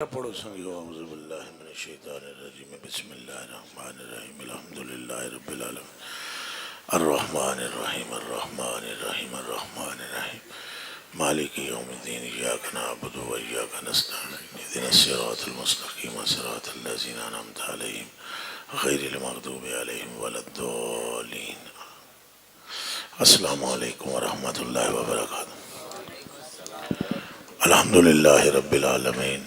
پڑھو سنگیو اعوذ باللہ من الشیطان الرجیم بسم اللہ الرحمن الرحیم الحمدللہ رب العالمین الرحمن الرحیم الرحمن الرحیم الرحمن الرحیم مالک یوم الدین ایاک نعبد و ایاک نستعین اہدنا الصراط المستقیم صراط الذین انعمت علیہم غیر المغضوب علیہم ولا الضالین۔ السلام علیکم ورحمۃ اللہ وبرکاتہ۔ الحمدللہ رب العالمین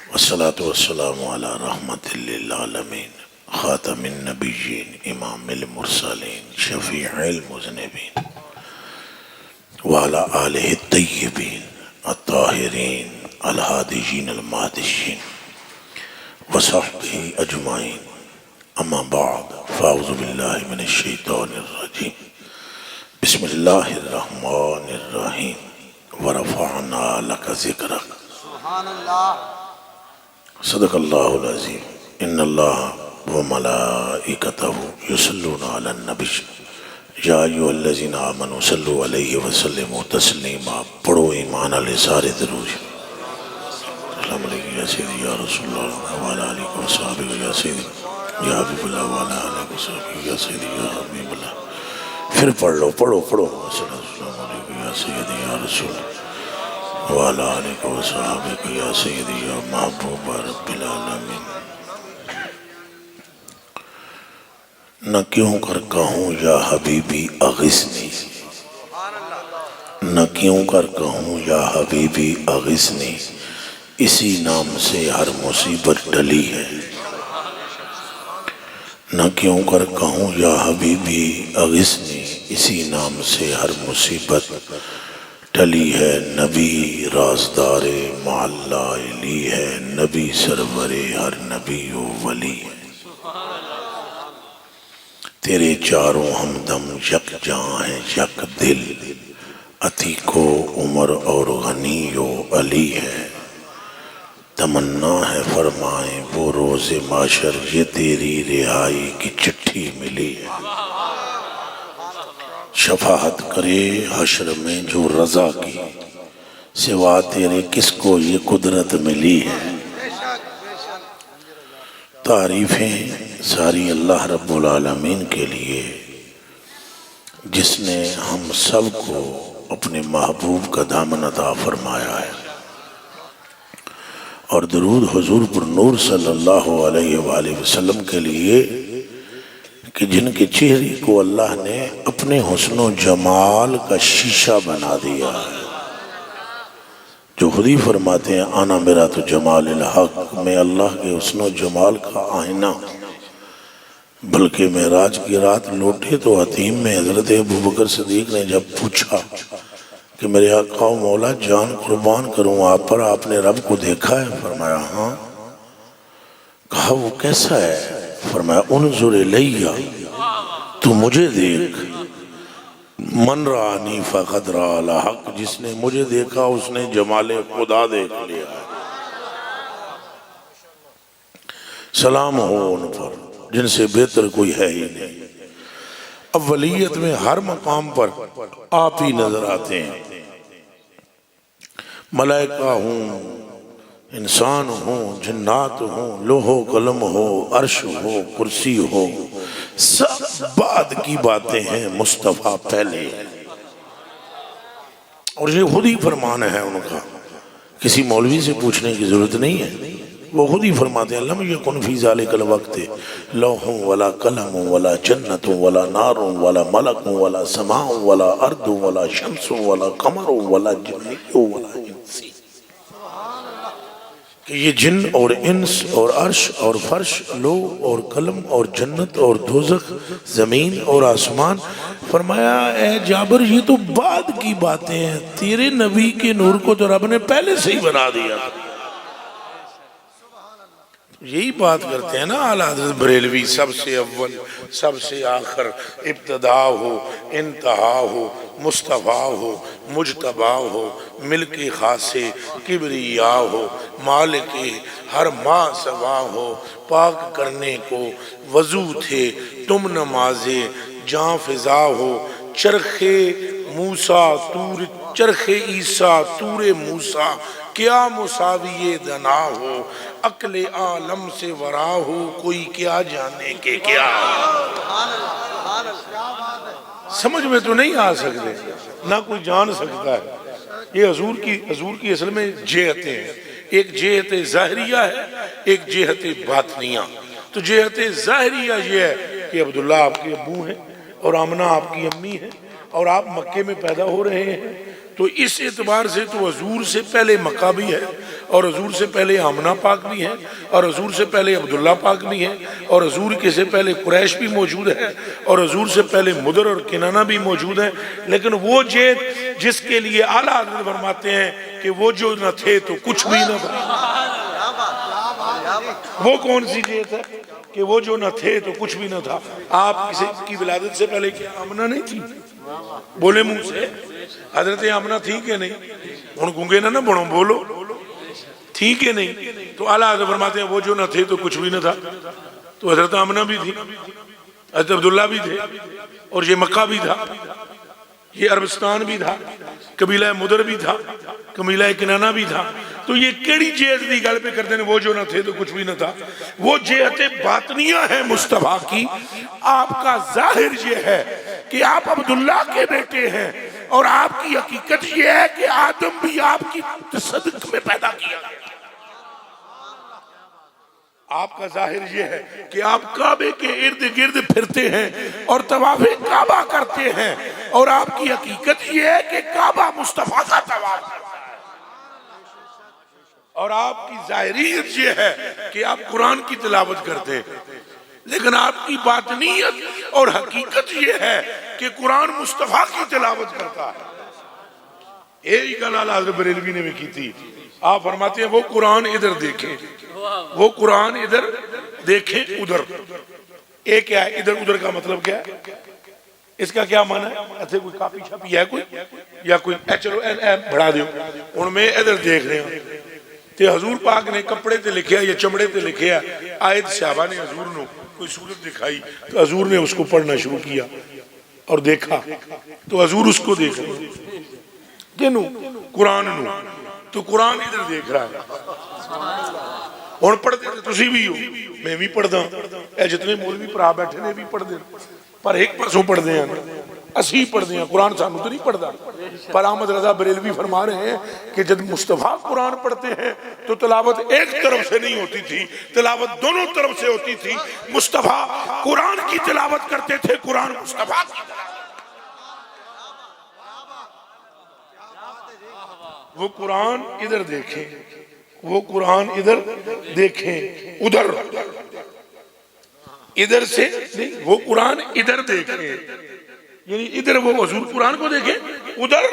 والصلاة والسلام علی رحمت للعالمین خاتم النبیین امام المرسلین شفیع المذنبین وعلی آلہ الطیبین الطاہرین الہادیین المہدیین وصحبہ اجمعین، اما بعد فاعوذ باللہ من الشیطان الرجیم بسم اللہ الرحمن الرحیم ورفعنا لک ذکرک۔ سبحان اللہ۔ صدق اللہ العظیم۔ ان اللہ وملائکتہ یصلون علی النبی یا ایھا الذین آمنوا صلوا علیہ وسلموا تسلیما۔ پڑھو ایمان والے سارے درود۔ السلام علیکم یا سیدی یا رسول اللہ وعلی آلہ وصحبہ یا سیدی یا حبیب اللہ وعلی آلہ وصحبہ یا سیدی یا حبیب اللہ۔ پھر پڑھ لو، پڑھو السلام علیکم یا سیدی یا رسول اللہ وعلی آلہ وصحبہ یا سیدی یا محبوب رب العالمین۔ نہ کیوں کر کہوں یا حبیبی اغثنی، نہ کیوں کر کہوں یا حبیبی اغثنی، اسی نام سے ہر مصیبت ٹلی ہے۔ نہ کیوں کر کہوں یا حبیبی اغثنی، اسی نام سے ہر مصیبت ٹلی ہے۔ نبی رازدار معلی علی ہے، نبی سرور ہر نبی و ولی ہے۔ تیرے چاروں ہمدم یک جاں ہیں یک دل، عتیق و عمر اور غنی و علی ہے۔ تمنا ہے فرمائیں وہ روز معاشر، یہ تیری رہائی کی چٹھی ملی ہے۔ شفاعت کرے حشر میں جو رضا کی، سوا تیرے کس کو یہ قدرت ملی ہے۔ تعریفیں ساری اللہ رب العالمین کے لیے جس نے ہم سب کو اپنے محبوب کا دامن عطا فرمایا ہے، اور درود حضور پر نور صلی اللہ علیہ وآلہ وسلم کے لیے کہ جن کے چہرے کو اللہ نے اپنے حسن و جمال کا شیشہ بنا دیا ہے، جو خود ہی فرماتے ہیں آنا میرا تو جمال الحق، میں اللہ کے حسن و جمال کا آئینہ۔ بلکہ معراج کی رات لوٹے تو حتیم میں حضرت ابوبکر صدیق نے جب پوچھا کہ میرے آقا و مولا جان قربان کروں آپ پر، آپ نے رب کو دیکھا ہے؟ فرمایا ہاں۔ کہا وہ کیسا ہے؟ فرمایا انظر الیہ، تو مجھے دیکھ، من رآنی فقد رأى الحق، جس نے مجھے دیکھا اس نے جمال خدا دیکھ لیا۔ سلام ہو ان پر جن سے بہتر کوئی ہے ہی نہیں۔ اولیت میں ہر مقام پر آپ ہی نظر آتے ہیں۔ ملائکہ ہوں، انسان ہوں، جنات ہوں، لوح و قلم ہو، عرش ہو، کرسی ہو، سب بعد کی باتیں ہیں، مصطفیٰ پہلے۔ اور یہ خود ہی فرمان ہے ان کا، کسی مولوی سے پوچھنے کی ضرورت نہیں ہے، وہ خود ہی فرماتے ہیں لم یکن فی ذالک الوقت لوح ولا قلم ولا جنت ولا نار ولا ملک ولا سماء ولا ارض ولا شمس ولا قمر ولا جنی ولا انسی، کہ یہ جن اور انس اور عرش اور فرش، لوح اور قلم اور جنت اور دوزخ، زمین اور آسمان، فرمایا اے جابر یہ تو بعد کی باتیں ہیں، تیرے نبی کے نور کو تو رب نے پہلے سے ہی بنا دیا۔ یہی بات کرتے ہیں نا اعلیٰ حضرت بریلوی، سب سے اول سب سے آخر، ابتدا ہو انتہا ہو، مصطفیٰ ہو مجتبی ہو، ملک خاصے کبریا ہو، مالک ہر ماں سوا ہو، پاک کرنے کو وضو تھے تم نمازے جاں فضا ہو، چرخے موسیٰ طور چرخ عیسیٰ طور موسیٰ کیا مساوی دنا ہو، عقل عالم سے ورا ہو، کوئی کیا جانے کے کیا۔ سمجھ میں تو نہیں آ سکتے، نہ کوئی جان سکتا ہے۔ یہ حضور کی اصل میں جہتیں ہیں، ایک جہت ظاہریہ ہے، ایک جہت باطنیہ۔ تو جہت ظاہریہ یہ ہے کہ عبداللہ آپ کے ابو ہیں اور آمنہ آپ کی امی ہیں اور آپ مکے میں پیدا ہو رہے ہیں، تو اس اعتبار سے تو حضور سے پہلے مکہ بھی ہے، اور حضور سے پہلے آمنہ پاک بھی ہے، اور حضور سے پہلے عبداللہ پاک بھی ہے، اور حضور کے سے پہلے قریش بھی موجود ہے، اور حضور سے پہلے مدر اور کنانہ بھی موجود ہے۔ لیکن وہ جیت جس کے لیے اعلیٰ حضرت فرماتے ہیں کہ وہ جو نہ تھے تو کچھ بھی نہ تھا، وہ کون سی جیت ہے کہ وہ جو نہ تھے تو کچھ بھی نہ تھا۔ آپ کسی کی ولادت سے پہلے کیا آمنہ نہیں تھی؟ بولے منہ سے حضرت آمنہ تھی کہ نہیں؟ ان گونگے نہ بڑھو بولو، تھی کہ نہیں؟ تو اعلیٰ حضرت فرماتے ہیں وہ جو نہ تھے تو کچھ بھی نہ تھا۔ تو حضرت آمنہ بھی تھی، حضرت عبداللہ بھی تھے، اور یہ مکہ بھی تھا، یہ عربستان بھی تھا، قبیلہ مدر بھی تھا، قبیلہ کنانہ بھی تھا۔ تو یہ کیڑی جہت دی گل پہ کرتے ہیں وہ جو نہ تھے تو کچھ بھی نہ تھا؟ وہ جہت باطنیہ ہے مصطفیٰ کی۔ آپ کا ظاہر یہ ہے کہ آپ عبداللہ کے بیٹے ہیں، اور آپ کی حقیقت یہ ہے کہ آدم بھی آپ کی صدق میں پیدا کیا گیا۔ آپ کا ظاہر یہ ہے کہ آپ کعبے کے ارد گرد پھرتے ہیں اور طواف کعبہ کرتے ہیں، اور آپ کی حقیقت یہ ہے کہ کعبہ مصطفیٰ کا طواف کرتا ہے۔ اور آپ کی ظاہریت یہ ہے کہ آپ قرآن کی تلاوت کرتے ہیں، لیکن آپ کی باطنیت اور حقیقت یہ ہے کہ قرآن مصطفیٰ کی تلاوت کرتا ہے۔ یہی گل اعلیٰ حضرت بریلوی نے بھی کی تھی۔ آپ فرماتے ہیں وہ قرآن ادھر دیکھیں، وہ قرآن ادھر دیکھیں ادھر۔ ایک کیا ہے ادھر ادھر کا مطلب کیا ہے؟ اس کا کیا معنی ہے؟ ایسے کوئی کاپی چھاپی ہے کوئی یا کوئی چلو بڑھا دیو ان میں ادھر دیکھ رہے ہیں تے حضور پاک نے کپڑے تے لکھیا یا چمڑے تے لکھیا، آیت صحابہ نے حضور نو کوئی صورت دکھائی تو حضور نے اس کو پڑھنا شروع کیا اور دیکھا، تو حضور اس کو دیکھ رہے ہیں کینو؟ قرآن نو۔ تو قرآن ادھر دیکھ رہا ہے۔ اور پڑھتے تھے تسی بھی ہو، میں بھی پڑھ دا، اے جتنے مولوی پڑھا بیٹھے نے بھی پڑھ دے، پر ایک پرسوں پڑھ دے ہیں، اسی پڑھ دے ہیں، قرآن سانو تو نہیں پڑھ دا۔ پر احمد رضا بریلوی فرما رہے ہیں کہ جب مصطفیٰ قرآن پڑھتے ہیں تو تلاوت ایک طرف سے نہیں ہوتی تھی، تلاوت دونوں طرف سے ہوتی تھی۔ مصطفیٰ قرآن کی تلاوت کرتے تھے، قرآن مصطفیٰ کی تلاوت۔ وہ قرآن ادھر دیکھیں، وہ قرآن ادھر دیکھیں ادھر، ادھر سے نہیں، وہ قرآن ادھر دیکھیں، یعنی ادھر وہ حضور قرآن کو دیکھیں، ادھر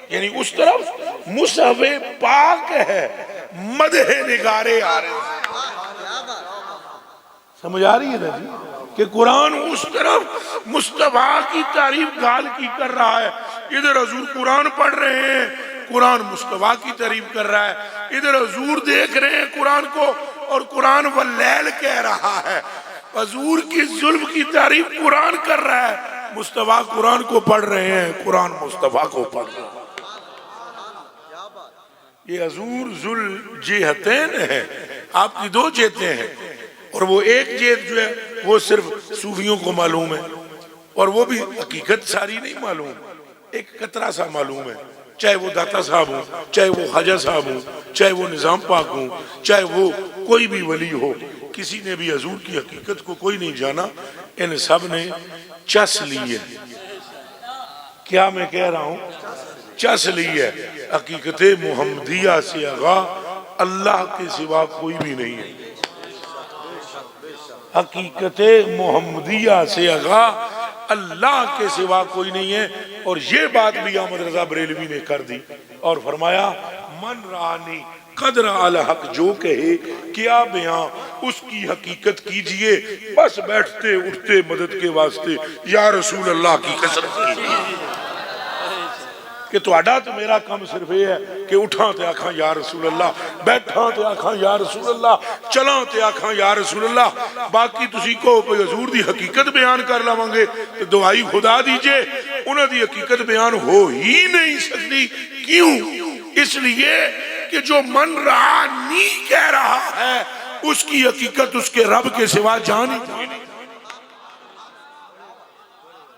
یعنی اس طرف مصحف پاک ہے، مدح نگارے آ رہے ہیں۔ سمجھ آ رہی ہے نا جی کہ قرآن اس طرف مصطفیٰ کی تعریف گال کی کر رہا ہے، ادھر حضور قرآن پڑھ رہے ہیں، قرآن مصطفیٰ کی تعریف کر رہا ہے، ادھر حضور دیکھ رہے ہیں قرآن کو اور قرآن واللیل کہہ رہا ہے۔ حضور کی ظلم کی تعریف قرآن کر رہا ہے، مصطفیٰ قرآن کو پڑھ رہے ہیں، قرآن مصطفیٰ کو پڑھ رہا ہے۔ یہ حضور ذل جہتین ہے، آپ کی دو جہتیں ہیں، اور وہ ایک جہت جو ہے وہ صرف صوفیوں کو معلوم ہے، اور وہ بھی حقیقت ساری نہیں معلوم، ایک قطرہ سا معلوم ہے، چاہے وہ داتا صاحب ہوں، چاہے وہ خواجہ صاحب ہوں، چاہے وہ نظام پاک ہوں، چاہے وہ کوئی بھی ولی ہو، کسی نے بھی حضور کی حقیقت کو کوئی نہیں جانا، ان سب نے چس لی ہے۔ کیا میں کہہ رہا ہوں؟ چس لی ہے۔ حقیقت محمدیہ سے آغا اللہ کے سوا کوئی بھی نہیں ہے، حقیقت محمدیہ سے آغا اللہ کے سوا کوئی نہیں ہے۔ اور یہ بات بھی احمد رضا بریلوی نے کر دی اور فرمایا من رانی قدر الحق، جو کہے کیا بیاں اس کی حقیقت کیجئے، بس بیٹھتے اٹھتے مدد کے واسطے یا رسول اللہ کی قسم کیجئے کہ تہاڈا تو میرا کام صرف یہ ہے کہ اٹھاں تے آکھاں یا رسول اللہ، بیٹھاں تے آکھاں یا رسول اللہ، چلاں تے آکھاں یا رسول اللہ، باقی تسی کو حضور دی حقیقت بیان کر لواں گے تو دعائی خدا دیجئے انہوں دی حقیقت بیان ہو ہی نہیں سکتی. کیوں؟ اس لیے کہ جو من رہا نہیں کہہ رہا ہے اس کی حقیقت اس کے رب کے سوا جان ہی نہیں.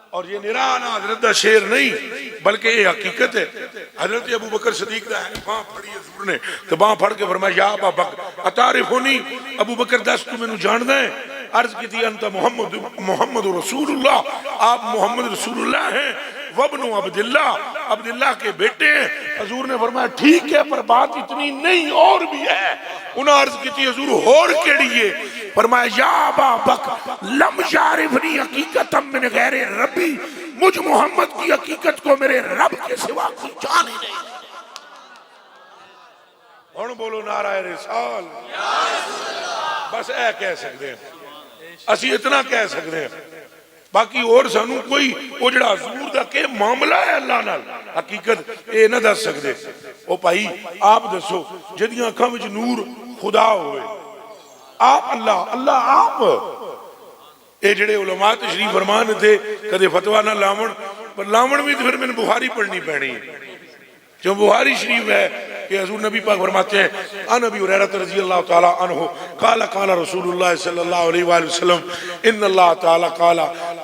اور یہ نرانا حضرت دا شعر نہیں بلکہ یہ حقیقت ہے. حضرت ابو بکر صدیق دا ہے باں پھڑی حضور نے تو باں پھڑ کے فرمایا یا ابا بکر اتعرفنی، ابو بکر دس تو میں نو جاندا ہے؟ عرض کی تھی انت محمد رسول اللہ، آپ محمد رسول اللہ ہیں. وابن عبداللہ، عبداللہ کے بیٹے ہیں. حضور نے فرمایا ٹھیک ہے پر بات اتنی نہیں اور بھی ہے. انہوں نے عرض کی تھی حضور اور کیڑی ہے؟ فرمایا یا ابا بکر لم یعرفنی حقیقتا من غیر ربی، مجھ محمد کی حقیقت کو میرے رب کے سوا کوئی جان ہی نہیں. اور بولو نعرہ رسال. بس اے کہہ سکتے ہیں، اسی اتنا کہہ سکتے ہیں. باقی اور سانو کوئی وہ جڑا حضور دا کہ معاملہ ہے اللہ نال حقیقت اے نہ دس سکتے. او بھائی آپ دسو جدیاں اکھاں وچ نور خدا ہوئے، آپ اللہ آپ. اے جڑے علماء تشریف فرمان تھے کدے فتویٰ نہ لاون، پر لاون بھی تو پھر میں نے بخاری پڑھنی پڑنی ہے. جو بخاری شریف ہے کہ حضور نبی پاک فرماتے ہیں ان ابی ہریرہ رضی اللہ تعالی عنہ قال قال رسول اللہ صلی اللہ علیہ وآلہ وسلم ان اللہ تعالی قال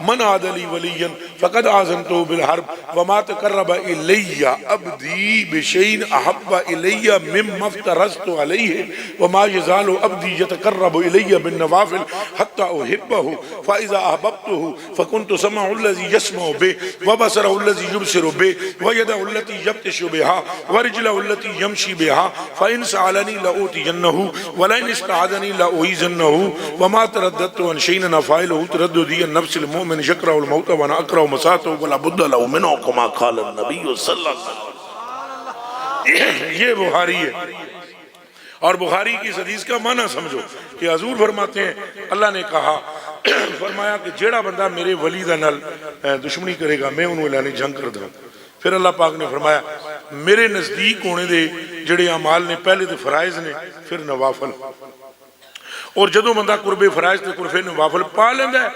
من عاد لی ولیا فقد آذنته بالحرب وما تقرب الی عبدی بشیء احب الی مما افترضت علیہ وما یزال عبدی یتقرب الی بالنوافل حتى احبه فاذا احببته فكنت سمعه الذي يسمع به وبصره الذي يبصر به ويده التي يبطش بها ورجله التي يمشي بها فإن سألني لأوتينه ولئن استعاذني لأعيذنه وما ترددت عن شيء فاعله ترددي النفس المؤمن يكره الموت وانا أكره مساءته ولا بد له منه كما قال النبي صلى الله عليه وسلم. یہ بخاری ہے. اور بخاری کی حدیث کا معنی سمجھو کہ حضور فرماتے ہیں اللہ نے کہا فرمایا کہ جیڑا بندہ میرے ولی دا نال دشمنی کرے گا میں انہوں اعلان جنگ کر دوں. پھر اللہ پاک نے فرمایا میرے نزدیک ہونے دے جڑے اعمال نے پہلے تو فرائض نے پھر نوافل. اور جدوں بندہ قرب فرائض تے قرب نوافل پا لیندا ہے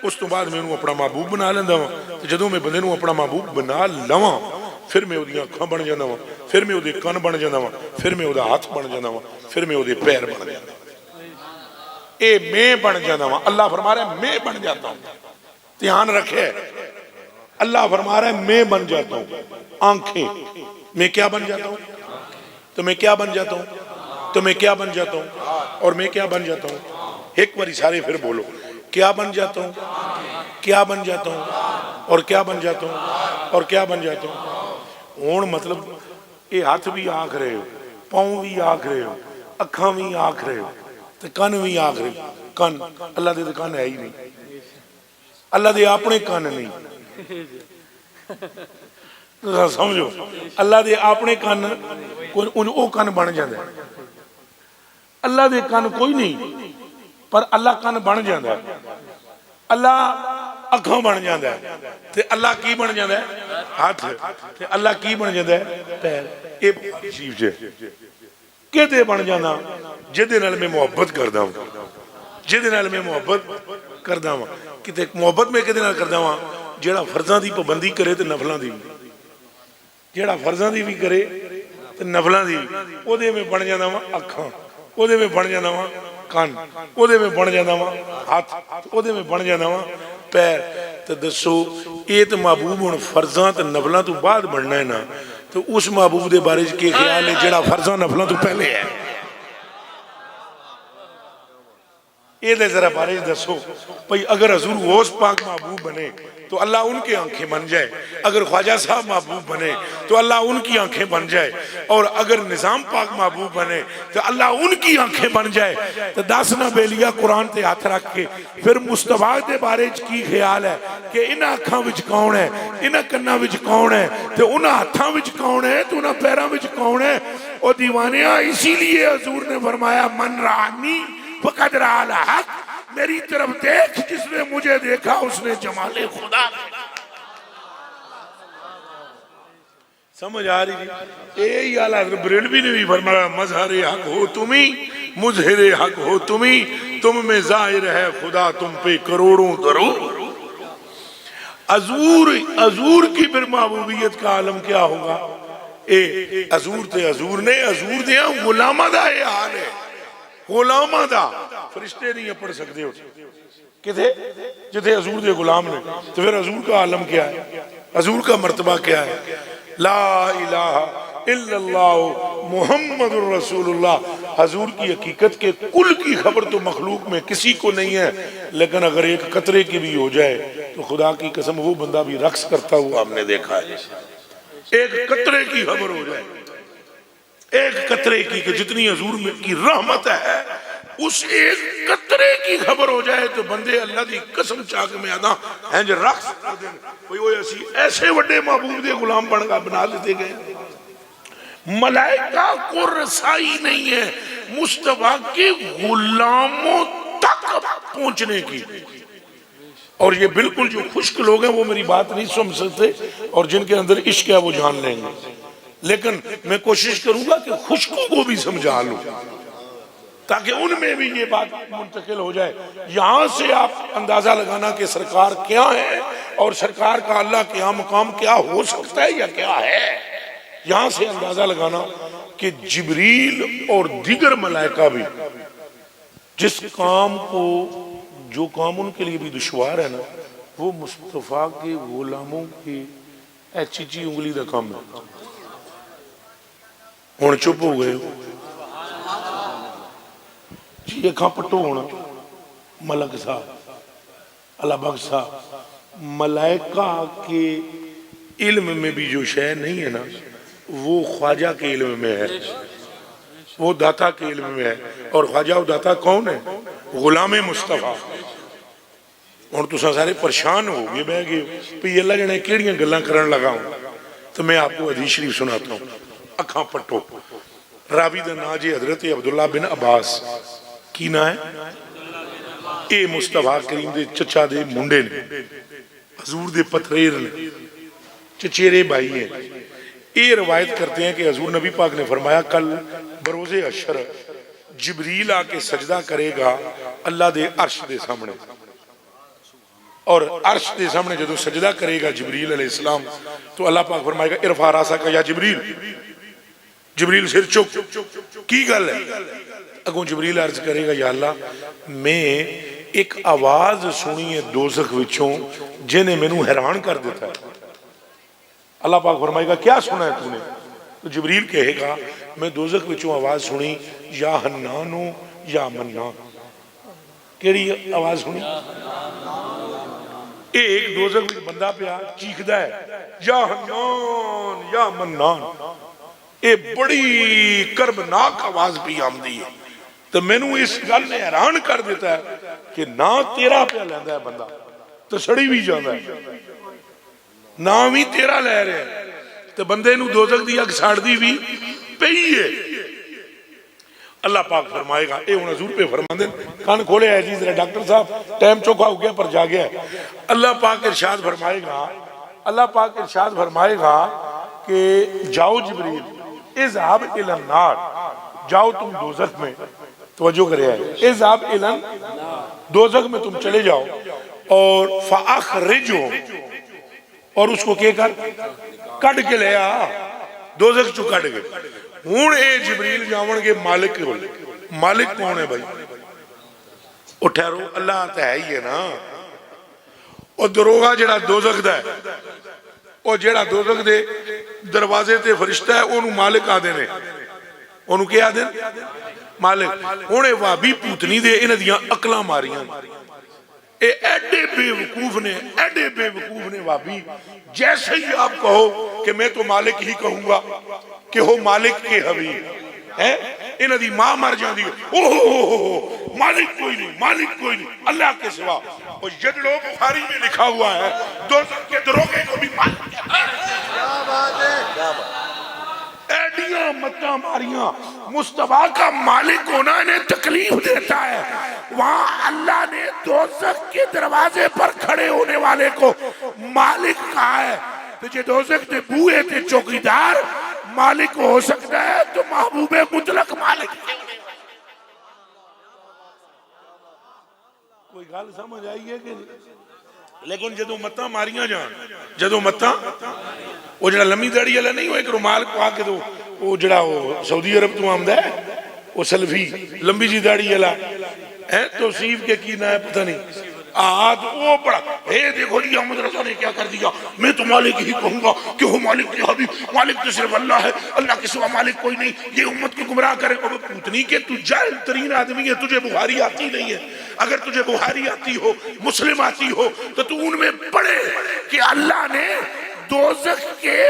اس تو بعد میں انہوں اپنا محبوب بنا لیندا ہوں. تے جدوں میں بندے نوں اپنا محبوب بنا لواں پھر میں اودیاں اکھاں بن جاندا ہوں، پھر میں اودے کان بن جاندا ہوں، پھر میں اودے ہاتھ بن جاندا ہوں، پھر میں اودے پیر بن جاندا ہوں. اے میں بن جاندا ہوں. اللہ فرما رہا ہے میں بن جاتا ہوں. دھیان رکھے اللہ فرما رہا ہے میں بن جاتا ہوں. آنکھیں میں کیا بن جاتا ہوں؟ تو میں کیا بن جاتا ہوں؟ تو میں کیا بن جاتا ہوں؟ اور میں کیا بن جاتا ہوں؟ ایک باری سارے پھر بولو کیا بن جاتا ہوں؟ کیا بن جاتا ہوں؟ اور کیا بن جاتا ہوں؟ اور کیا بن جاتا ہوں؟ ہون مطلب یہ ہاتھ بھی آنکھ رہے ہو، پاؤں بھی آنکھ رہے ہو، اکھاں بھی آنکھ رہے ہو، تے کن بھی آنکھ رہے ہو. کن اللہ دے کن ہے ہی نہیں، اللہ دے اپنے کن نہیں. سمجھو اللہ دے اپنے کن او کن بن جاندے. اللہ دے کن کوئی نہیں پر اللہ کن بن جاندے. اللہ اکھاں بن جاندے تے اللہ کی بن جاندے ہاتھ تے اللہ کی بن جاندے پیر. اے عجیب جے کدے بن جانا جدے نال میں محبت کردا ہوں، جدے نال میں محبت کردا ہوں. کتے محبت میں کدے نال کردا ہوں جیڑا فرضاں دی پابندی کرے تے نفلاں دی، جیڑا فرضاں دی بھی کرے تے نفلاں دی، او دے میں بن جاندا وا اکھاں، او دے میں بن جاندا وا کان، او دے میں بن جاندا وا ہاتھ، او دے میں بن جاندا وا پیر. تے دسو اے تے محبوب ہن فرضاں تے نفلاں تو بعد بننا ہے نا، تو اس محبوب دے بارے وچ کی خیال ہے جیڑا فرضاں نفلاں تو پہلے ہے؟ یہ دے ذرا بارے دسو بھئی اگر حضور غوث پاک محبوب بنے تو اللہ ان کی آنکھیں بن جائے، اگر خواجہ صاحب محبوب بنے تو اللہ ان کی آنکھیں بن جائے، اور اگر نظام پاک محبوب بنے تو اللہ ان کی آنکھیں بن جائے. تو داسنا بیلیا قرآن تے ہاتھ رکھ کے پھر مصطفیٰ دے بارے کی خیال ہے کہ انہاں اکھاں وچ کون ہے، انہاں کناں وچ کون ہے، تو انہاں ہاتھاں وچ کون ہے، تو انہاں پیراں وچ کون ہے. اور دیوانیاں اسی لیے حضور نے فرمایا من رانی فقد رأى الحق، میری طرف دیکھ جس نے مجھے دیکھا اس نے جمال خدا. سمجھ آ رہی جی؟ اے اعلیٰ حضرت بریلوی نے بھی فرمایا مظہر حق ہو تمہیں، مظہر حق ہو تمہیں، تم میں ظاہر ہے خدا تم پہ کروڑوں درود. حضور کی پھر محبوبیت کا عالم کیا ہوگا؟ اے حضور تے حضور نے حضور دیا غلامہ دا یہ حال ہے، غلامہ دا فرشتے نہیں پڑھ سکتے ہو کتھے جتھے حضور دے غلام نے، تو پھر حضور کا عالم کیا ہے، حضور کا مرتبہ کیا ہے؟ لا الہ الا اللہ محمد الرسول اللہ۔ حضور کی حقیقت کے کل کی خبر تو مخلوق میں کسی کو نہیں ہے، لیکن اگر ایک قطرے کی بھی ہو جائے تو خدا کی قسم وہ بندہ بھی رقص کرتا ہوا ہم نے دیکھا ہے۔ ایک قطرے کی خبر ہو جائے، ایک قطرے کی کہ جتنی حضور میں کی رحمت ہے اس ایک قطرے کی خبر ہو جائے تو بندے اللہ دی قسم چاک میں آدھا ہیں جو رقص کر دیں، کوئی ایسے وڈے محبوب دے غلام بنا لیتے گئے۔ ملائکہ کو رسائی نہیں ہے مصطفیٰ کے غلاموں تک پہنچنے کی، اور یہ بالکل جو خشک لوگ ہیں وہ میری بات نہیں سمجھ سکتے، اور جن کے اندر عشق ہے وہ جان لیں گے، لیکن میں کوشش کروں گا کہ خشکوں کو بھی سمجھا لوں تاکہ ان میں بھی یہ بات منتقل ہو جائے۔ یہاں سے آپ اندازہ لگانا کہ سرکار کیا ہے اور سرکار کا اللہ کے یہاں مقام کیا ہو سکتا ہے یا کیا ہے، یہاں سے اندازہ لگانا کہ جبریل اور دیگر ملائکہ بھی جس کام کو، جو کام ان کے لیے بھی دشوار ہے نا، وہ مصطفیٰ کے غلاموں کی چیچی انگلی دا کام ہے۔ ہون چپ ہو گئے جی، یہ کھاں پٹو ہونا ملک صاحب اللہ بخش صاحب، ملائکہ کے علم میں بھی جو شے نہیں ہے نا وہ خواجہ کے علم میں ہے، وہ داتا کے علم میں ہے، اور خواجہ و داتا کون ہے؟ غلام مصطفیٰ۔ اور تو سارے پریشان ہو گئے بہ گئے پہ یہ اللہ جنے کیڑیاں گلاں کرن لگا ہوں، تو میں آپ کو حدیث شریف سناتا ہوں۔ اکھاں پٹو، راوی دا نا جی حضرت عبداللہ بن عباس، کی نا ہے؟ اے مصطفیٰ کریم دے چچا دے منڈے نے، حضور دے پتریر نے، چچیرے بھائی ہیں۔ یہ روایت کرتے ہیں کہ حضور نبی پاک نے فرمایا کل بروز حشر جبریل آ کے سجدہ کرے گا اللہ دے عرش دے سامنے، اور عرش دے سامنے جدو سجدہ کرے گا جبریل علیہ السلام تو اللہ پاک فرمائے گا ارفع راسک یا جبریل، جبریل سر چک، کی گل ہے؟ اگوں جبریل عرض کرے گا یا اللہ میں ایک آواز سنی ہے دوزخ وچوں جنہیں میں نو حیران کر دیتا ہے۔ اللہ پاک فرمائے گا کیا سنا ہے تو نے؟ تو جبریل کہے گا میں دوزخ وچوں آواز سنی یا حنانو یا منان۔ کیڑی آواز سنی؟ ایک دوزخ وچ بندہ پیا چیخدا ہے یا حنان یا منان، اے بڑی کربناک آواز بھی آمدی ہے، تو میں نو اس گل نے حیران کر دیتا ہے کہ نہ تیرا پیا لیندا ہے بندہ تو سڑی بھی جاندا ہے، نام ہی تیرا لے رہے ہیں تو بندے نو دوزخ دی اگ ساڑ دی بھی پئی ہے۔ اللہ پاک فرمائے گا، اے ہن حضور پہ فرما دیں، کان کھولے ہے جی ذرا ڈاکٹر صاحب ٹائم چوکا ہو گیا پر جا گیا ہے۔ اللہ پاک ارشاد فرمائے گا، اللہ پاک ارشاد فرمائے گا کہ جاؤ جبریل اذهب الی النار، جاؤ تم دوزخ میں، توجہ کرے ہے اذهب الی النار، دوزخ میں تم چلے جاؤ اور فاخرجوا، اور اس کو کیا کر کٹ کے لے آ، دوزخ چو کٹ گئے۔ ہون اے جبریل جاون گے مالک کے بولے، مالک کون ہے بھائی؟ او ٹھہرو اللہ تے ہے ہی ہے نا، او دروغہ جڑا دوزخ دا ہے، او جڑا دوزخ دے دروازے تے فرشتہ ہے اونوں مالک آدھے نے، اونوں کیا آدھے مالک۔ ہونے وابی پوتنی دے انہ دیاں اقلاں ماریاں، اے ایڈے بے وقوف نے، ایڈے بے وقوف نے وابی، جیسے ہی آپ کہو کہ میں تو مالک ہی کہوں گا کہ ہو مالک کے حبیب ہے، انہ دی ماں مر جان دی اوہ مالک کوئی نہیں، مالک کوئی نہیں اللہ کے سوا۔ اور یجڑو بخاری میں لکھا ہوا ہے دوزخ کے دروغے کو بھی مالک کیا بات ہے، ایڈیاں متہ ماریاں، مصطفیٰ کا مالک ہونا انہیں تکلیف دیتا ہے۔ وہاں اللہ نے دوزخ کے دروازے پر کھڑے ہونے والے کو مالک کہا ہے، تو جو دوزخ دے بوئے تھے چوکیدار مالک ہو سکتا ہے تو محبوب مطلق مالک ہے۔ کوئی گل سمجھ آئی ہے کہ لیکن جدو متاں ماریاں جان، جدو متاں وہ جڑا لمبی داڑھی والا نہیں، وہ ایک رومال پا کے تو وہ جڑا وہ سعودی عرب تو آمدا ہے وہ سلفی لمبی جی داڑھی والا ہے، توصیف کے کی نہ ہے پتہ نہیں، وہ پڑا دیکھو جی احمد رضا نے کیا کر دیا، میں تو مالک ہی کہوں گا کہ وہ مالک کی حبیب، مالک تو صرف اللہ ہے، اللہ کے سوا مالک کوئی نہیں، یہ امت کو گمراہ کرے۔ اور پوتنی کہ تو جاہل ترین آدمی ہے، تجھے بخاری آتی نہیں ہے، اگر تجھے بخاری آتی ہو، مسلم آتی ہو، تو تو ان میں پڑھے کہ اللہ نے دوزخ کے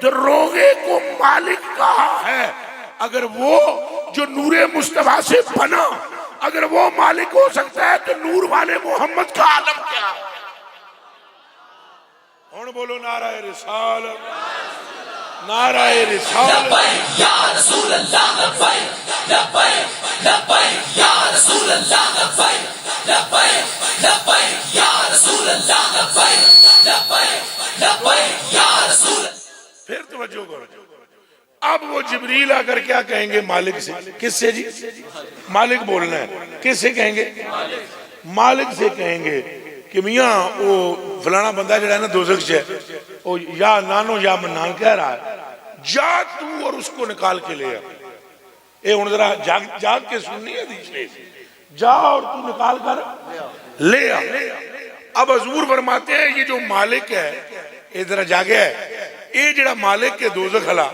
دروغے کو مالک کہا ہے۔ اگر وہ جو نور مصطفیٰ سے بنا اگر وہ مالک ہو سکتا ہے تو نور والے محمد کا عالم کیا؟ ہون بولو نعرہ رسالت، نعرہ رسالت، لبیک یا رسول اللہ، لبیک لبیک لبیک یا رسول اللہ، لبیک لبیک لبیک یا رسول اللہ، لبیک لبیک لبیک یا رسول اللہ۔ پھر توجہ کرو، اب وہ جبریل آ کر کیا کہیں گے مالک سے؟ کس سے جی؟ مالک بولنا ہے، کس سے کہیں گے؟ مالک سے کہیں گے کہ میاں وہ فلانا بندہ جڑا ہے نا دوزخ سے وہ یا نانو یا منان کہہ رہا ہے، جا تو اور اس کو نکال کے لے آ۔ اے ہن ذرا جاگ کے سننی حدیث ہے، جا اور تو نکال کر لے آ۔ اب حضور فرماتے ہیں یہ جو مالک ہے یہ ذرا جاگے ہے، یہ جڑا مالک ہے دوزخ ہلا،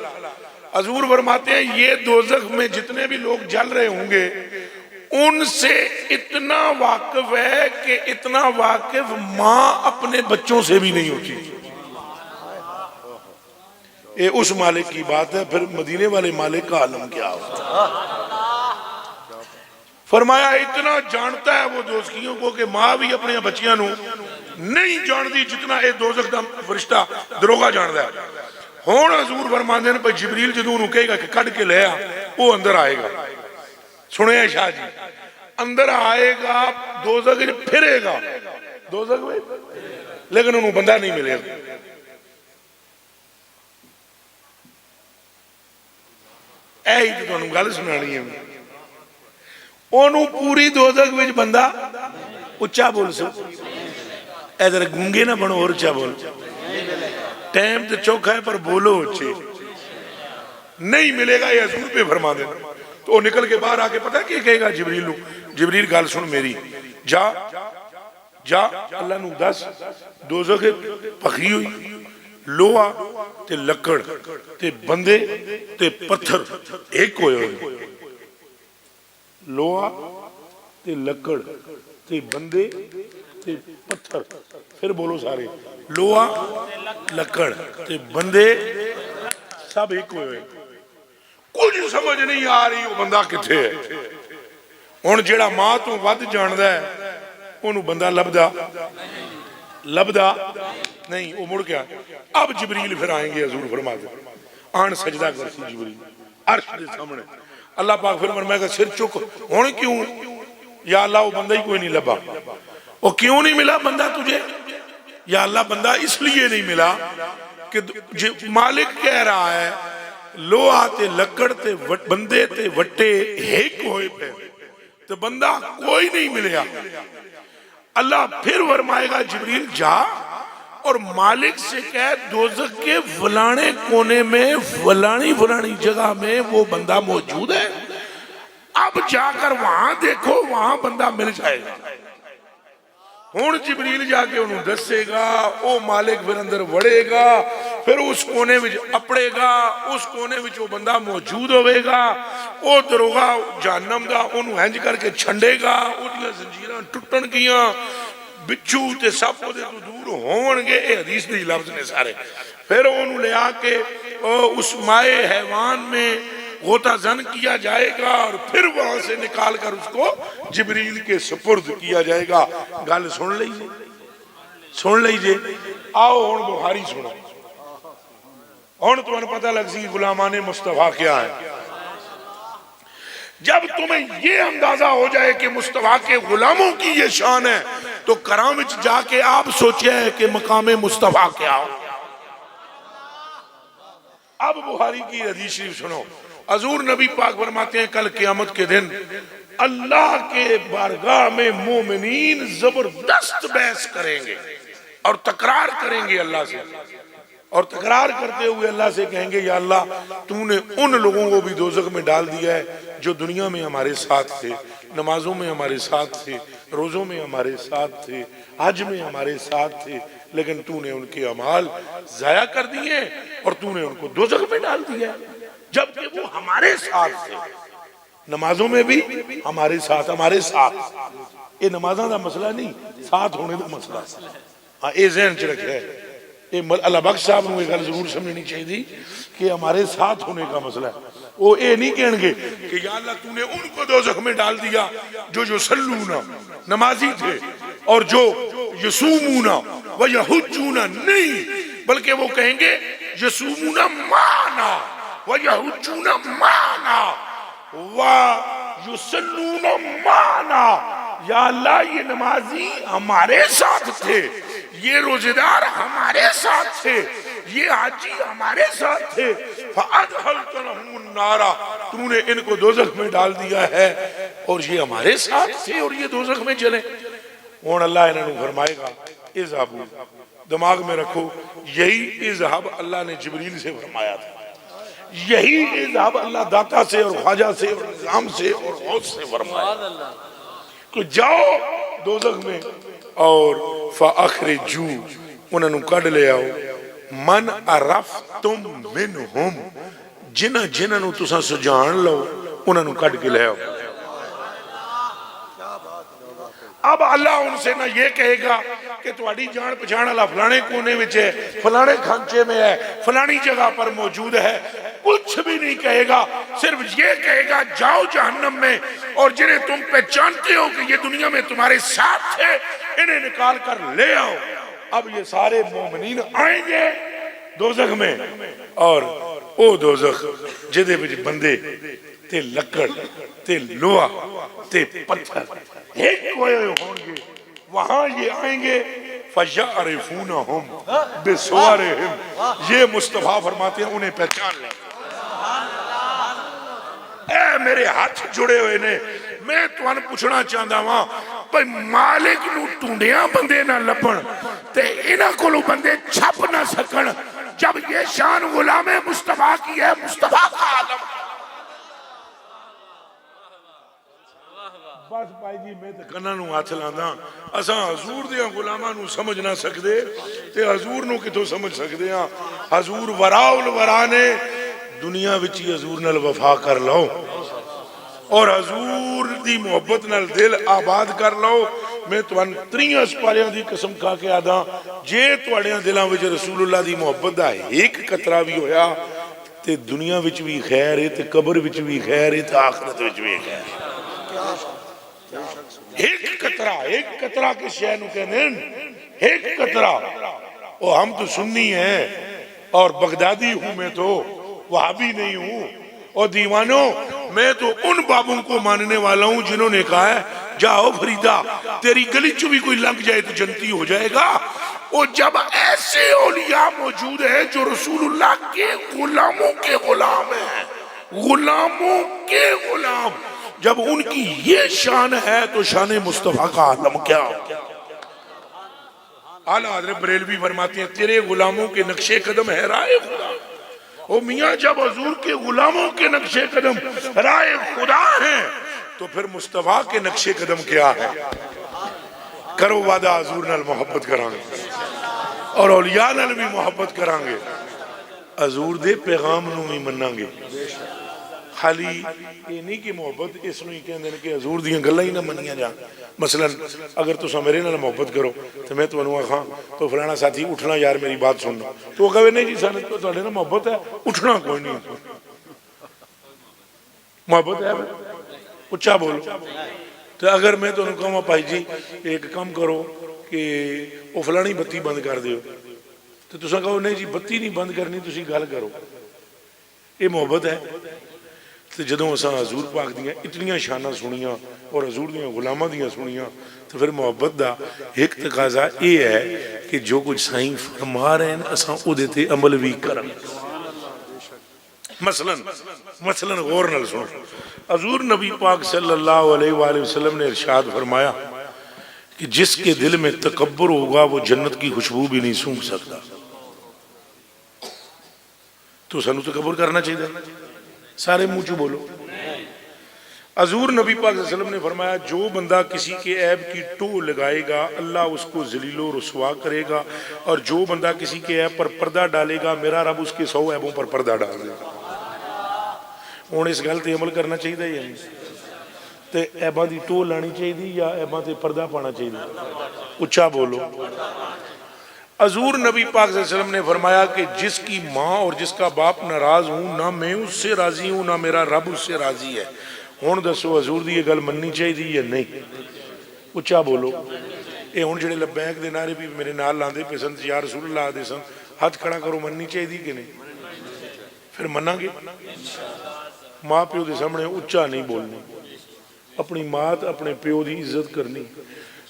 حضور فرماتے ہیں یہ دوزخ میں جتنے بھی لوگ جل رہے ہوں گے ان سے اتنا واقف ہے کہ اتنا واقف ماں اپنے بچوں سے بھی نہیں ہوتی۔ یہ اس مالک کی بات ہے، پھر مدینے والے مالک کا عالم کیا ہوتا؟ فرمایا اتنا جانتا ہے وہ دوزخیوں کو کہ ماں بھی اپنے بچیاں نو نہیں جاندی جتنا اے دوزخ دا فرشتہ دروغہ جاندا ہے۔ ہون حضور فرماندے نے پہ جبریل جدوں نو کہے گا کہ کڈ کے لے آ، وہ اندر آئے گا۔ سنے شاہ جی، اندر آئے گا دوزخ پھرے گا، دوزخ میں لیکن انہوں بندہ نہیں ملے گا۔ اے ہی تو انہوں گل سنانی ہے، انہوں پوری دوزخ وچ بندہ اچھا بول سو، اے ذرا گونگے نہ بنو اور اچھا بول، ٹائم تو چوکھا ہے پر بولو اچھے، نہیں ملے گا۔ یہ حضور پہ فرما دینا۔ تو وہ نکل کے باہر آ کے پتہ کیا کہے گا جبریل نو، جبریل گل سن میری، جا جا اللہ نو دس دوزخ پکھی ہوئی، لوہا تے لکڑ تے بندے تے پتھر ایک ہوئے ہوئے، لوہا تے لکڑ تے بندے تے پتھر، پھر بولو سارے، لوہا لکڑ تے بندے سب ایک ہوئے ہوئے، کچھ سمجھ نہیں آ رہی وہ بندہ کتھے ہے۔ ہن جیڑا ماں تو ود جاندا ہے انہوں بندہ لبدا نہیں، وہ مڑ گیا۔ اب جبریل پھر آئیں گے، حضور فرما دے آن سجدہ کرسی جبریل عرش کے سامنے، اللہ پاک پھر فرمائے گا سر چک، ہن کیوں یا اللہ وہ بندہ ہی کوئی نہیں لبا، وہ کیوں نہیں ملا بندہ تجھے؟ یا اللہ بندہ اس لیے نہیں ملا کہ مالک کہہ رہا ہے لوہا تے لکڑ تے بندے تے وٹے ایک ہوئے پہ تو بندہ کوئی نہیں ملیا۔ اللہ پھر فرمائے گا جبریل جا اور مالک سے کہہ دوزخ کے فلانے کونے میں فلانی جگہ میں وہ بندہ موجود ہے، اب جا کر وہاں دیکھو وہاں بندہ مل جائے گا۔ ہون جبریل جا کے انہوں دسے گا، او مالک پھر اندر وڑے گا، پھر اس کونے وچ اپڑے گا، اس کونے وچ وہ بندہ موجود ہوئے گا، او دروغہ جہنم دا انہوں ہنج کر کے چھنڈے گا، او دیاں زنجیراں ٹوٹن گیاں، بچھو تے سب دے تو دور ہون گے، اے حدیث دی لفظ نے سارے، پھر انہوں لے آ کے اس مائے حیوان میں غوطہ زن کیا جائے گا اور پھر وہاں سے نکال کر اس کو جبریل کے سپرد کیا جائے گا۔ گل سن لیجئے، آؤ ہون بخاری سنو، ہون تو انہیں پتہ لگ سی غلامان مصطفیٰ کیا ہے۔ جب تمہیں یہ اندازہ ہو جائے کہ مصطفیٰ کے غلاموں کی یہ شان ہے تو کرام وچ جا کے آپ سوچے ہے کہ مقام مصطفیٰ کیا ہو۔ اب بخاری کی حدیث شریف سنو، حضور نبی پاک فرماتے ہیں کل قیامت کے دن اللہ کے بارگاہ میں مومنین زبردست بحث کریں گے، اور تکرار کریں گے اللہ سے، اور تکرار کرتے ہوئے اللہ سے کہیں گے یا اللہ تو نے ان لوگوں کو بھی دوزخ میں ڈال دیا ہے جو دنیا میں ہمارے ساتھ تھے، نمازوں میں ہمارے ساتھ تھے، روزوں میں ہمارے ساتھ تھے، حج میں ہمارے ساتھ تھے، لیکن تو نے ان کے اعمال ضائع کر دیے اور تو نے ان کو دوزخ میں ڈال دیا جبکہ وہ ہمارے ساتھ تھے، نمازوں میں بھی ہمارے ساتھ یہ نمازاں دا مسئلہ نہیں، ساتھ ہونے دا مسئلہ ہاں یہ ذہن چ رکھے اللہ بخش صاحب نے یہ گل ضرور سمجھنی چاہیے کہ ہمارے ساتھ ہونے کا مسئلہ ہے، وہ یہ نہیں کہیں گے کہ یا اللہ تو نے ان کو دوزخ میں ڈال دیا جو سلونا نمازی تھے اور جو یسومونا و یحجونا، نہیں بلکہ وہ کہیں گے یسومونا مانا و یحجونا مانا و یسلونا مانا، یا اللہ یہ نمازی ہمارے ساتھ تھے، یہ روزدار ہمارے ساتھ تھے، یہ حاجی ہمارے ساتھ تھے، فَأَدْخَلْتَنَهُمُ النَّارَ، تو نے ان کو دوزخ میں ڈال دیا ہے اور یہ ہمارے ساتھ تھے اور یہ دوزخ میں چلے۔ اور اللہ انہوں نے فرمائے گا اذهبوا، دماغ میں رکھو یہی اذهب اللہ نے جبریل سے فرمایا تھا، یہی اذهب اللہ داتا سے اور خواجہ سے اور نظام سے اور غوث سے فرمایا کہ جاؤ دوزخ میں اور فَأَخْرِجُوا، انہوں کڑ لے آؤ، من عرفتم منہم، جنہوں تساں سجان لو انہوں کڑ کے لے آؤ۔ اب اللہ ان سے نہ یہ کہے گا کہ تہاڈی جان پہچان والا فلانے کونے وچ ہے، فلانے کھانچے میں ہے، فلانی جگہ پر موجود ہے، کچھ بھی نہیں کہے گا، صرف یہ کہے گا جاؤ جہنم میں اور جنہیں تم پہچانتے ہو کہ یہ دنیا میں تمہارے ساتھ تھے انہیں نکال کر لے آؤ۔ اب یہ سارے مومنین آئیں گے دوزخ میں اور او دوزخ جدے وچ بندے تے لکڑ تے لوہا تے پتھر ایک کوئے ہوں گے، وہاں یہ آئیں گے فَيَعْرِفُونَهُمْ بِصُوَرِهِمْ، یہ مصطفیٰ فرماتے ہیں انہیں پہچان لیں۔ اے میرے ہاتھ جڑے ہوئے نے، میں تو ان پوچھنا چاہتا ہوں بھئی مالک نو ٹونڈیاں بندے نہ لپن تے انہاں کو بندے چھپ نہ سکن، جب یہ شان غلام مصطفیٰ کی ہے، مصطفیٰ کا عالم۔ بس بھائی جی میں تے کناں نو ہاتھ لاندا، اساں حضور دیاں غلاماں نو سمجھ نہ سکدے تے حضور نو کتھوں سمجھ سکدے ہاں؟ حضور وراء الورا نے دنیا وچ ہی حضور نال وفا کر لو اور حضور دی محبت نال دل آباد کر لو۔ میں تمہیں 3 سپاریاں دی قسم کھا کے آدھا جے تواڈیاں دلاں وچ رسول اللہ دی محبت دا ایک قطرہ بھی ہویا تے دنیا وچ بھی خیر ہے تے قبر وچ بھی خیر ہے تے آخرت وچ بھی خیر ہے۔ ایک قطرہ کے شے نو کہندے ایک قطرہ، او ہم تو سنی ہیں اور بغدادی ہوں، میں تو وہابی نہیں ہوں، اور دیوانوں میں تو ان بابوں کو ماننے والا ہوں جنہوں نے کہا ہے جاؤ فریدہ تیری گلی چو بھی کوئی لگ جائے تو جنتی ہو جائے گا۔ اور جب ایسے اولیاء موجود ہیں جو رسول اللہ کے غلاموں کے غلام ہیں، غلاموں کے غلام، جب ان کی یہ شان ہے تو شان مصطفیٰ کا عالم کیا ہو؟ اعلیٰ حضرت بریلوی فرماتے ہیں تیرے غلاموں کے نقش قدم ہے رائے خدا۔ او میاں جب حضور کے غلاموں کے نقش قدم رائے خدا ہیں تو پھر مصطفیٰ کے نقش قدم کیا ہے؟ کرو وعدہ حضور نال محبت کرانگے اور اولیاء نال بھی محبت کرانگے، حضور دے پیغام نو بھی منانگے۔ خالی یہ نہیں کہ محبت اس نو ہی کہندے ہیں کہ حضور دیاں گلاں ہی نہ منیاں جان۔ مثلا اگر تساں میرے نال محبت کرو تو میں تانوں آکھاں تو فلانا ساتھی اٹھنا یار میری بات سن لو، تو وہ کہے نہیں جی سانوں تو تہاڈے نال محبت ہے، اٹھنا کوئی نہیں، محبت ہے اچھا بولو۔ تو اگر میں تانوں کہاں بھائی جی ایک کام کرو کہ وہ فلانی بتی بند کر دیو، تو تساں کہو نہیں جی بتی نہیں بند کرنی، تسی گل کرو، یہ محبت ہے؟ تو جدوں اساں حضور پاک دیاں اتنیاں شاناں سنیاں اور حضور دیاں غلاماں دیاں سنیاں تو پھر محبت دا ایک تقاضا یہ ہے کہ جو کچھ سائیں فرما رہے ہیں اساں او دے تے عمل بھی کریں۔ مثلا غور نال سنو، حضور نبی پاک صلی اللہ علیہ وآلہ وسلم نے ارشاد فرمایا کہ جس کے دل میں تکبر ہوگا وہ جنت کی خوشبو بھی نہیں سونگھ سکتا. تو سانو تکبر کرنا چاہیے. سارے منہ چ بولو. حضور نبی پاک صلی اللہ علیہ وسلم نے فرمایا جو بندہ کسی کے عیب کی ٹو لگائے گا اللہ اس کو ذلیل و رسوا کرے گا، اور جو بندہ کسی کے عیب پر پردہ ڈالے گا میرا رب اس کے 100 عیبوں پر پردہ ڈال دے گا. ہوں اس گل تے عمل کرنا چاہیے یا نہیں؟ تے عیباں دی ٹو لانی چاہیے یا عیباں تے پردہ پانا چاہیے؟ اچھا بولو. حضور نبی پاک صلی اللہ علیہ وسلم نے فرمایا کہ جس کی ماں اور جس کا باپ ناراض ہوں نہ میں اس سے راضی ہوں نہ میرا رب اس سے راضی ہے. ہوں دسو حضور دی یہ گل مننی چاہیے یا نہیں؟ اچھا بولو. یہ ہوں جڑے لبیک دے نعرے بھی میرے نال لاندے پے سن یا رسول اللہ دے سن، ہاتھ کھڑا کرو، مننی چاہیے کہ نہیں؟ پھر منا گے. ماں پیو دے سامنے اچھا نہیں بولنا، اپنی ماں اپنے پیو دی عزت کرنی.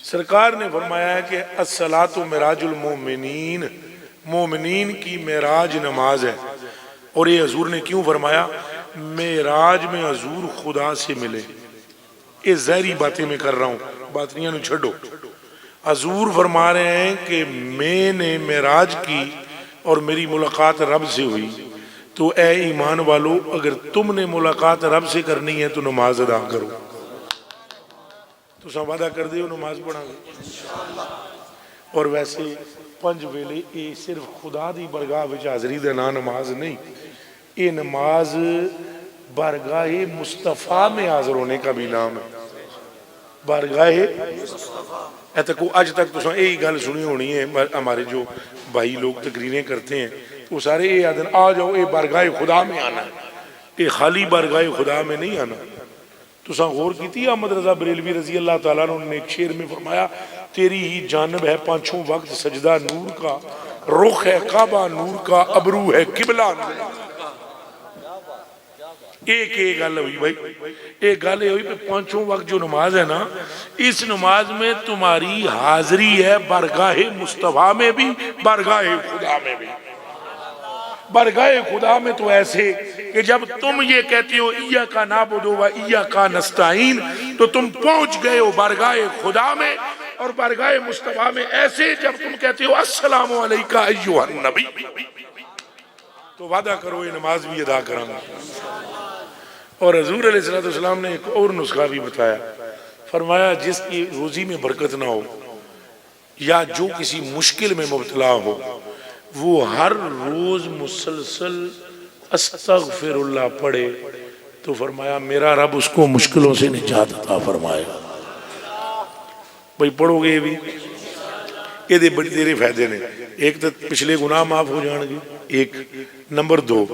سرکار نے فرمایا ہے کہ الصلاۃ معراج المومنین، مومنین کی معراج نماز ہے. اور یہ حضور نے کیوں فرمایا؟ معراج میں حضور خدا سے ملے. یہ ظاہری باتیں میں کر رہا ہوں، باطنیاں نو چھڈو. حضور فرما رہے ہیں کہ میں نے معراج کی اور میری ملاقات رب سے ہوئی. تو اے ایمان والو اگر تم نے ملاقات رب سے کرنی ہے تو نماز ادا کرو. تو سا وعدہ کر دیو نماز پڑھا گے. اور ویسے 5 ویلے یہ صرف خدا دی برگاہ وچ حاضری دے نا نماز نہیں، یہ نماز بارگاہ مصطفیٰ میں حاضر ہونے کا بھی نام ہے. بارگاہ اج تک تو یہی گل سنی ہونی ہے. ہمارے جو بھائی لوگ تقریریں کرتے ہیں وہ سارے یہ آدھے آ جاؤ یہ بارگاہ خدا میں آنا ہے. یہ خالی بارگاہ خدا میں نہیں آنا. تو سا غور کی احمد رضا بریلوی رضی اللہ تعالیٰ نے ایک شعر میں فرمایا تیری ہی جانب ہے پانچوں وقت سجدہ نور کا، رخ ہے کعبہ نور کا، ابرو ہے قبلہ نور کا. ایک گل ہوئی بھائی، ایک گل یہ ہوئی کہ پانچوں وقت جو نماز ہے نا، اس نماز میں تمہاری حاضری ہے بارگاہ مصطفیٰ میں بھی بارگاہ خدا میں بھی. بارگاہ خدا میں تو ایسے کہ جب تم یہ کہتے ہو ایاک نعبد و ایاک نستعین تو تم پہنچ گئے ہو بارگاہ خدا میں. اور بارگاہ مصطفیٰ میں ایسے جب تم کہتے ہو السلام علیکہ ایھا النبی تو وعدہ کرو یہ نماز بھی ادا کروں گا. اور حضور علیہ السلام نے ایک اور نسخہ بھی بتایا. فرمایا جس کی روزی میں برکت نہ ہو یا جو کسی مشکل میں مبتلا ہو وہ ہر روز مسلسل استغفر اللہ پڑھے تو فرمایا میرا رب اس کو مشکلوں سے نجات عطا فرمائے گا. بھائی پڑھو گے بھی یہ بڑی تیرے فائدے نے. ایک تو پچھلے گناہ معاف ہو جان گے، ایک نمبر 2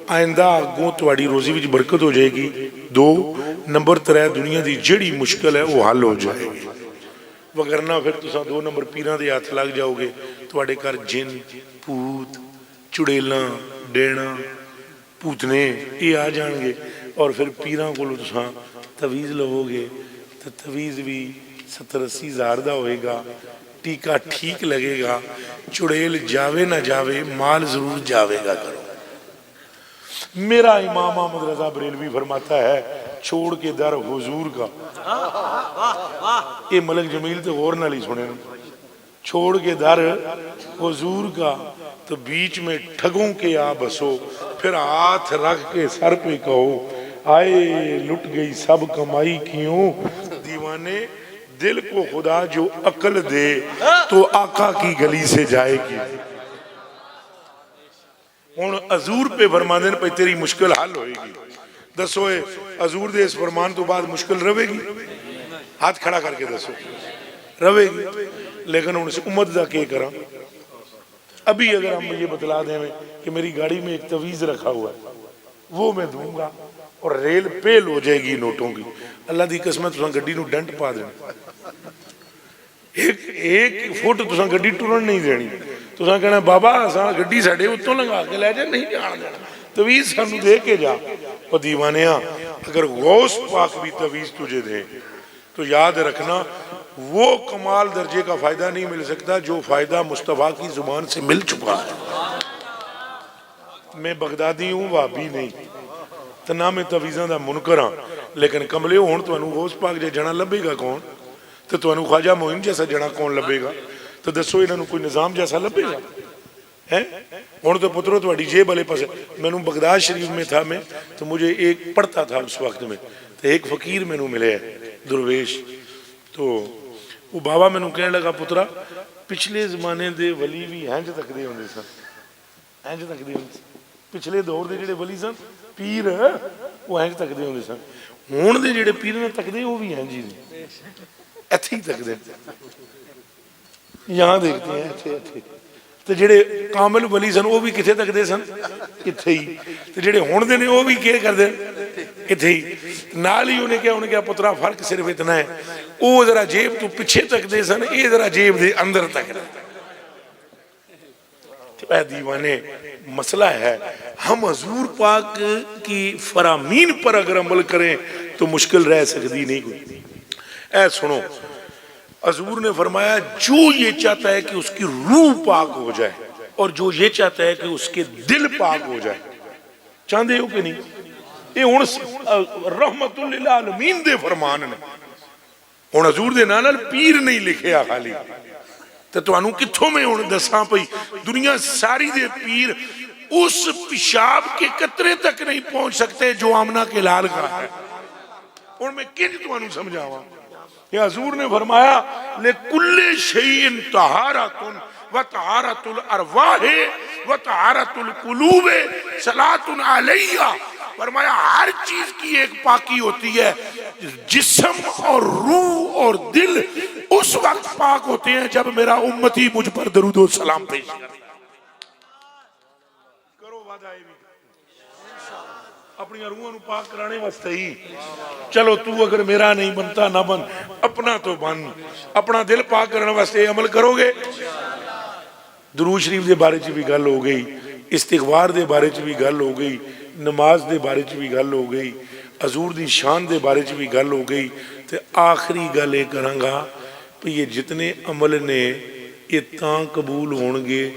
آئندہ اگوں تواڈی روزی وچ برکت ہو جائے گی، 2 نمبر 3 دنیا دی جڑی مشکل ہے وہ حل ہو جائے گی. وگرنہ پھر تساں 2 نمبر پیراں دے ہاتھ لگ جاؤ گے، تواڈے گھر جن پوت چڑیلاں ڈینا پوتنے یہ آ جان گے اور پھر پیراں کولوں تساں تویز لو گے تو تویز بھی 70-80 ہزار دا ہوئے گا، ٹیکا ٹھیک لگے گا، چڑیل جاوے نہ جاوے مال ضرور جاوے گا. کرو. میرا امام احمد رضا بریلوی فرماتا ہے چھوڑ کے در حضور کا، یہ ملک جمیل تو غور نہ لی سنے، چھوڑ کے در حضور کا تو بیچ میں ٹھگوں کے آ بسو، پھر ہاتھ رکھ کے سر پہ کہو آئے لٹ گئی سب کمائی کیوں. دیوانے دل کو خدا جو عقل دے تو آقا کی گلی سے جائے گی. ہوں حضور پہ فرمان دین پہ تیری مشکل حل ہوئے گی. دسو حضور دے اس فرمان تو بعد مشکل رہے گی؟ ہاتھ کھڑا کر کے دسو رہے گی. لیکن ان سے امت دا کیا کرا؟ ابھی اگر ہم یہ بتلا دیں کہ میری گاڑی میں ایک تویز رکھا ہوا ہے وہ میں دوں گا اور ریل پیل ہو جائے گی نوٹوں کی، اللہ دی قسمت تساں گڈی نو ڈنٹ پا دینا، ایک فٹ تساں گڈی ٹرن نہیں دینی. تساں کہنا بابا اساں گڈی ساڈے اتوں لنگا کے لے جا، نہیں جان دینا، تویز سانو دے کے جا. اور دیوانیاں اگر غوث پاک بھی تویز تجھے دے تو یاد رکھنا وہ کمال درجے کا فائدہ نہیں مل سکتا جو فائدہ مصطفیٰ کی زبان سے مل چکا ہے. میں بغدادی ہوں وہابی نہیں تو نہ میں تویزاں دا منکر ہاں، لیکن کملے ہون تو غوث پاک جے جنا لبے گا کون؟ تو تمہیں خواجہ معین جیسا جنا کون لبے گا؟ تو دسو انہوں کوئی نظام جیسا لبے گا ہے؟ ہوں تو پترو تھوڑی جیب والے پاس میں بغداد شریف میں تھا میں تو مجھے ایک پڑھتا تھا اس وقت میں تو ایک فقیر میں ملے درویش تو وہ بابا میں کہنے لگا پترا پچھلے زمانے دے ولی بھی ہینج تکدے ہوندے سن ہینج تکدے ہوندے سن پچھلے دور دے جڑے ولی سن پیر وہ ہینج تکدے ہوندے سن ہون دے جڑے پیر نے تکدے وہ بھی ہینج ہی نے ایتھے ہی تکدے یہاں دیکھتے ہیں ایتھے ایتھے تو جڑے کامل ولی سن وہ بھی کتھے تکدے سن کتھے ہی تو جڑے ہون دے نے وہ بھی کیا کردے کتھے ہی نال ہی انہیں کیا پترا فرق صرف اتنا ہے وہ ذرا جیب تو پیچھے تک دے سن یہ ذرا جیب دے اندر تک اے دیوانے مسئلہ ہے ہم حضور پاک کی فرامین پر اگر عمل کریں تو مشکل رہ سکتی نہیں کوئی اے سنو حضور نے فرمایا جو یہ چاہتا ہے کہ اس کی روح پاک ہو جائے اور جو یہ چاہتا ہے کہ اس کے دل پاک ہو جائے چاہتے ہو کہ نہیں یہ ہوں رحمت للعالمین دے فرمان نے ہوں حضور دے نال پیر نہیں لکھیا خالی تو تانوں کتھوں میں ہوں دساں پئی دنیا ساری دے پیر اس پیشاب کے قطرے تک نہیں پہنچ سکتے جو آمنہ کے لال کا ہے اور میں کنج تانوں سمجھاواں کہ حضور نے فرمایا لِكُلِّ شَيْءٍ طَهَارَةٌ وَطَهَارَةُ الْأَرْوَاحِ وَطَهَارَةُ الْقُلُوبِ صَلَاةٌ عَلَيَّ فرمایا ہر چیز کی ایک پاکی ہوتی ہے جسم اور روح اور دل اس وقت پاک ہوتے ہیں جب میرا امتی مجھ پر درود و سلام پیش کرے کرو وعدہ بھی اپنی روحوں پاک کرانے واسطے ہی چلو تو اگر میرا نہیں بنتا نہ بن اپنا تو بن اپنا دل پاک کرنے واسطے عمل کرو گے درود شریف دے بارے چ بھی گل ہو گئی استغفار دے بارے چ بھی گل ہو گئی نماز دے بارے چ بھی گل ہو گئی حضور دی شان دے بارے چ بھی گل ہو گئی تے آخری گل یہ کراں گا کہ یہ جتنے عمل نے یہ تاں قبول ہون گے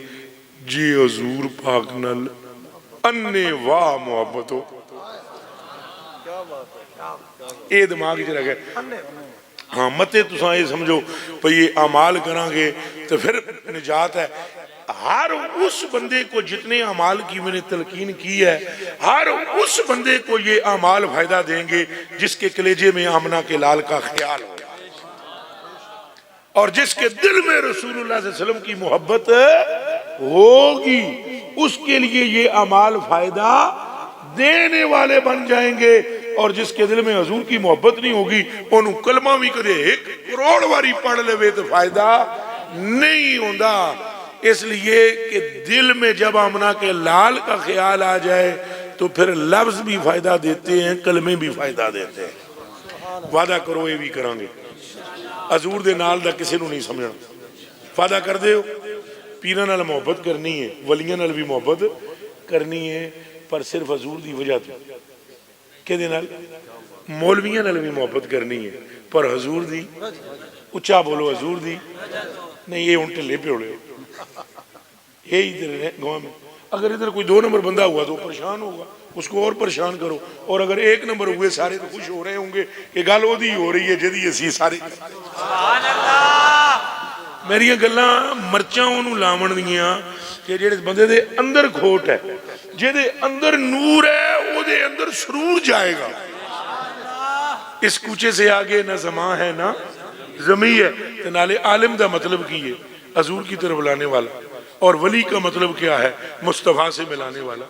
جی حضور پاک نال انے واہ محبت ہو اے دماغ چ رہ گئے ہاں متے تساں یہ سمجھو بھئی یہ اعمال کریں گے تو پھر نجات ہے ہر اس بندے کو جتنے اعمال کی میں نے تلقین کی ہے ہر اس بندے کو یہ اعمال فائدہ دیں گے جس کے کلیجے میں آمنہ کے لال کا خیال ہو اور جس کے دل میں رسول اللہ صلی اللہ علیہ وسلم کی محبت ہوگی اس کے لیے یہ اعمال فائدہ دینے والے بن جائیں گے اور جس کے دل میں حضور کی محبت نہیں ہوگی انہوں کلمہ بھی کدے 1 کروڑ واری پڑھ لے تو فائدہ نہیں ہوندا اس لیے کہ دل میں جب آمنہ کے لال کا خیال آ جائے تو پھر لفظ بھی فائدہ دیتے ہیں کلمے بھی فائدہ دیتے ہیں وعدہ کرو یہ بھی کریں گے حضور دے نال دا کسی نو نہیں سمجھنا وعدہ کر دے ہو پیران نال محبت کرنی ہے ولیاں نال بھی محبت کرنی ہے پر صرف حضور دی وجہ تو کہ دے نال مولویاں نال بھی محبت کرنی ہے پر حضور دی اچھا بولو حضور دی نہیں یہ ان ٹلے پیوڑے یہی ادھر گاؤں میں اگر ادھر کوئی 2 نمبر بندہ ہوا تو پریشان ہوگا اس کو اور پریشان کرو اور اگر 1 نمبر ہوئے سارے تو خوش ہو رہے ہوں گے کہ گل وہ دی ہو رہی ہے جدی اسی سارے سبحان اللہ میری گلاں مرچاں انہوں لاون دیاں کہ جڑے بندے دے اندر کھوٹ ہے جہدے اندر نور ہے وہ دے اندر سرور جائے گا اس کوچے سے آگے نہ زمان ہے نہ زمین ہے تو نالے عالم دا مطلب کی ہے حضور کی طرف لانے والا اور ولی کا مطلب کیا ہے مصطفیٰ سے ملانے والا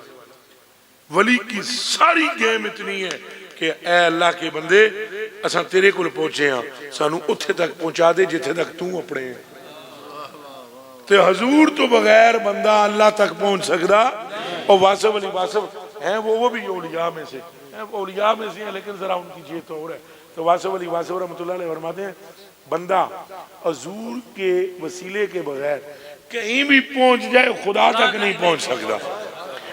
ولی کی ساری گیم اتنی ہے کہ اے اللہ کے بندے اساں تیرے کو پہنچے ہاں سانو اتھے تک پہنچا دے جتھے تک تو اپنے ہیں تے حضور تو بغیر بندہ اللہ تک پہنچ سکتا اور واصف علی واصف ہیں وہ بھی اولیاء میں سے اولیاء میں سے ہیں لیکن ذرا ان کی جیت اور ہے تو واصف علی واصف رحمۃ اللہ علیہ فرماتے ہیں بندہ حضور کے وسیلے کے بغیر کہیں بھی پہنچ جائے خدا تک نہیں پہنچ سکتا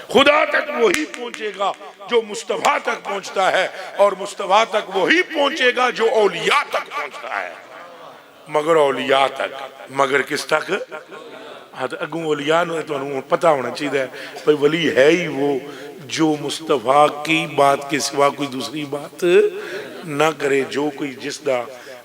خدا تک وہی پہنچے گا جو مصطفیٰ تک پہنچتا ہے اور مصطفیٰ تک وہی پہنچے گا جو اولیاء تک پہنچتا ہے مگر اولیاء تک مگر کس تک اگوں اولیاء نے تو پتہ ہونا چاہیے بھئی ولی ہے ہی وہ جو مصطفیٰ کی بات کے سوا کوئی دوسری بات نہ کرے جو کوئی جس دا